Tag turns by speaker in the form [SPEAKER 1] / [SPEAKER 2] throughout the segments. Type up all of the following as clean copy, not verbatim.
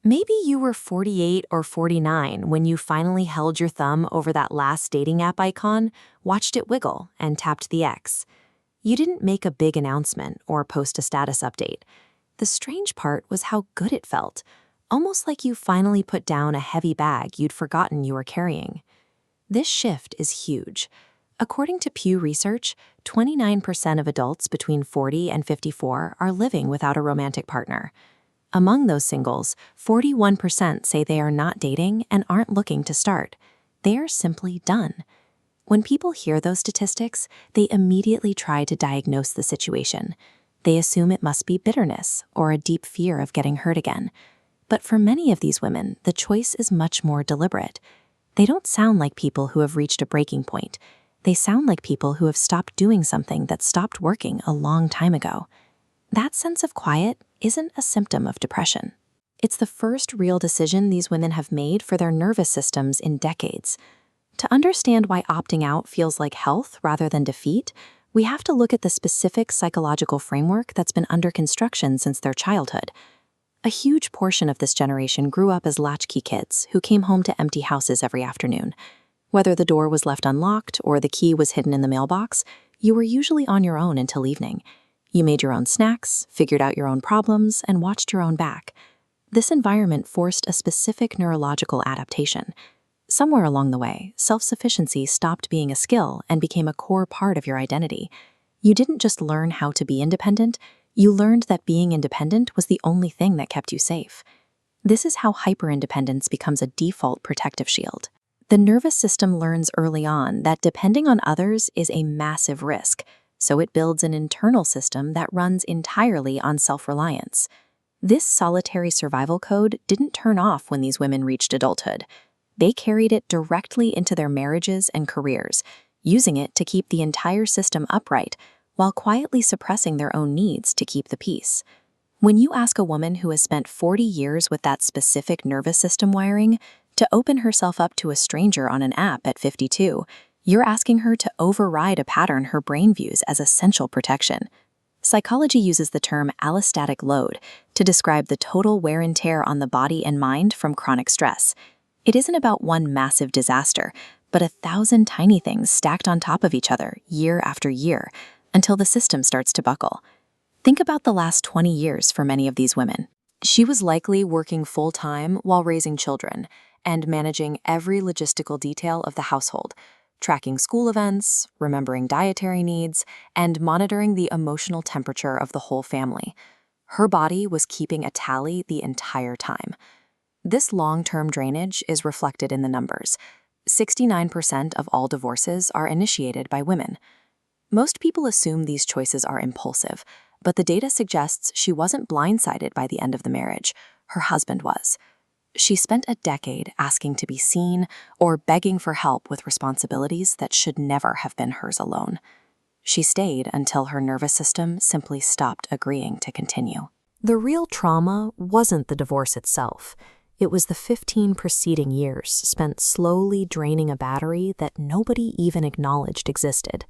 [SPEAKER 1] Maybe you were 48 or 49 when you finally held your thumb over that last dating app icon, watched it wiggle, and tapped the X. You didn't make a big announcement or post a status update. The strange part was how good it felt, almost like you finally put down a heavy bag you'd forgotten you were carrying. This shift is huge. According to Pew Research, 29% of adults between 40 and 54 are living without a romantic partner. Among those singles, 41% say they are not dating and aren't looking to start. They are simply done. When people hear those statistics, they immediately try to diagnose the situation. They assume it must be bitterness or a deep fear of getting hurt again. But for many of these women, the choice is much more deliberate. They don't sound like people who have reached a breaking point. They sound like people who have stopped doing something that stopped working a long time ago. That sense of quiet isn't a symptom of depression. It's the first real decision these women have made for their nervous systems in decades. To understand why opting out feels like health rather than defeat, we have to look at the specific psychological framework that's been under construction since their childhood. A huge portion of this generation grew up as latchkey kids who came home to empty houses every afternoon. Whether the door was left unlocked or the key was hidden in the mailbox, you were usually on your own until evening. You made your own snacks, figured out your own problems, and watched your own back. This environment forced a specific neurological adaptation. Somewhere along the way, self-sufficiency stopped being a skill and became a core part of your identity. You didn't just learn how to be independent, you learned that being independent was the only thing that kept you safe. This is how hyperindependence becomes a default protective shield. The nervous system learns early on that depending on others is a massive risk, so it builds an internal system that runs entirely on self-reliance. This solitary survival code didn't turn off when these women reached adulthood. They carried it directly into their marriages and careers, using it to keep the entire system upright while quietly suppressing their own needs to keep the peace. When you ask a woman who has spent 40 years with that specific nervous system wiring to open herself up to a stranger on an app at 52, you're asking her to override a pattern her brain views as essential protection. Psychology uses the term allostatic load to describe the total wear and tear on the body and mind from chronic stress. It isn't about one massive disaster, but 1,000 tiny things stacked on top of each other year after year until the system starts to buckle. Think about the last 20 years for many of these women. She was likely working full-time while raising children and managing every logistical detail of the household, tracking school events, remembering dietary needs, and monitoring the emotional temperature of the whole family. Her body was keeping a tally the entire time. This long-term drainage is reflected in the numbers. 69% of all divorces are initiated by women. Most people assume these choices are impulsive, but the data suggests she wasn't blindsided by the end of the marriage. Her husband was. She spent a decade asking to be seen or begging for help with responsibilities that should never have been hers alone. She stayed until her nervous system simply stopped agreeing to continue. The real trauma wasn't the divorce itself. It was the 15 preceding years spent slowly draining a battery that nobody even acknowledged existed.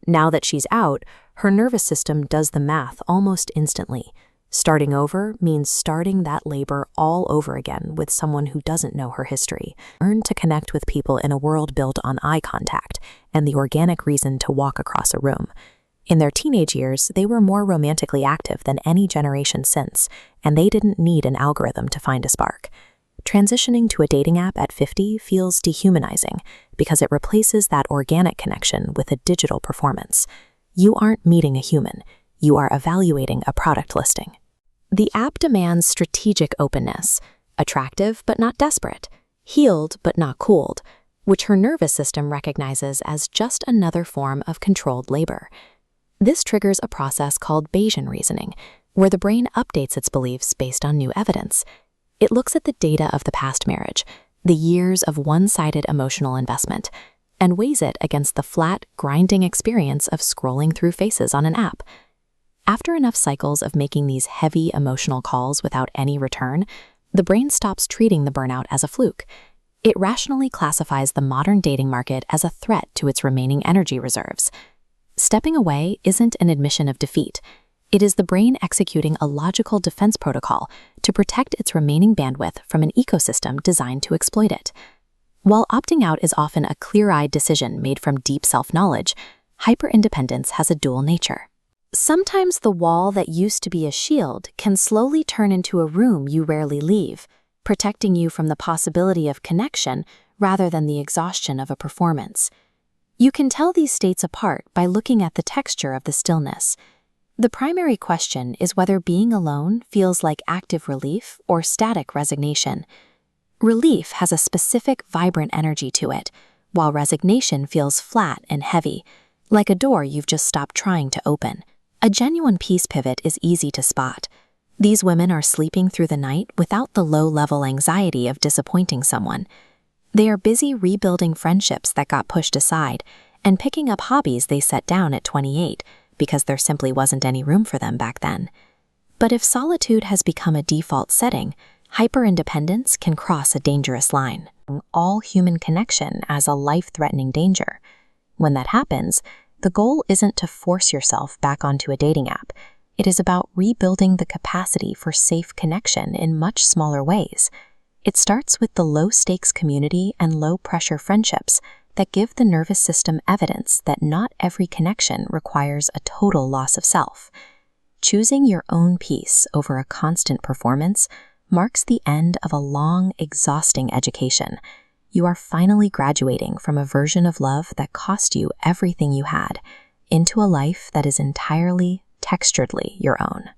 [SPEAKER 1] Now that she's out, her nervous system does the math almost instantly. Starting over means starting that labor all over again with someone who doesn't know her history. Learn to connect with people in a world built on eye contact and the organic reason to walk across a room. In their teenage years, they were more romantically active than any generation since, and they didn't need an algorithm to find a spark. Transitioning to a dating app at 50 feels dehumanizing because it replaces that organic connection with a digital performance. You aren't meeting a human, you are evaluating a product listing. The app demands strategic openness, attractive but not desperate, healed but not cooled, which her nervous system recognizes as just another form of controlled labor. This triggers a process called Bayesian reasoning, where the brain updates its beliefs based on new evidence. It looks at the data of the past marriage, the years of one-sided emotional investment, and weighs it against the flat, grinding experience of scrolling through faces on an app. After enough cycles of making these heavy emotional calls without any return, the brain stops treating the burnout as a fluke. It rationally classifies the modern dating market as a threat to its remaining energy reserves. Stepping away isn't an admission of defeat. It is the brain executing a logical defense protocol to protect its remaining bandwidth from an ecosystem designed to exploit it. While opting out is often a clear-eyed decision made from deep self-knowledge, hyperindependence has a dual nature. Sometimes the wall that used to be a shield can slowly turn into a room you rarely leave, protecting you from the possibility of connection rather than the exhaustion of a performance. You can tell these states apart by looking at the texture of the stillness. The primary question is whether being alone feels like active relief or static resignation. Relief has a specific, vibrant energy to it, while resignation feels flat and heavy, like a door you've just stopped trying to open. A genuine peace pivot is easy to spot. These women are sleeping through the night without the low-level anxiety of disappointing someone. They are busy rebuilding friendships that got pushed aside and picking up hobbies they set down at 28 because there simply wasn't any room for them back then. But if solitude has become a default setting, hyperindependence can cross a dangerous line. All human connection as a life-threatening danger. When that happens, the goal isn't to force yourself back onto a dating app. It is about rebuilding the capacity for safe connection in much smaller ways. It starts with the low-stakes community and low-pressure friendships that give the nervous system evidence that not every connection requires a total loss of self. Choosing your own peace over a constant performance marks the end of a long, exhausting education. You are finally graduating from a version of love that cost you everything you had into a life that is entirely, texturedly your own.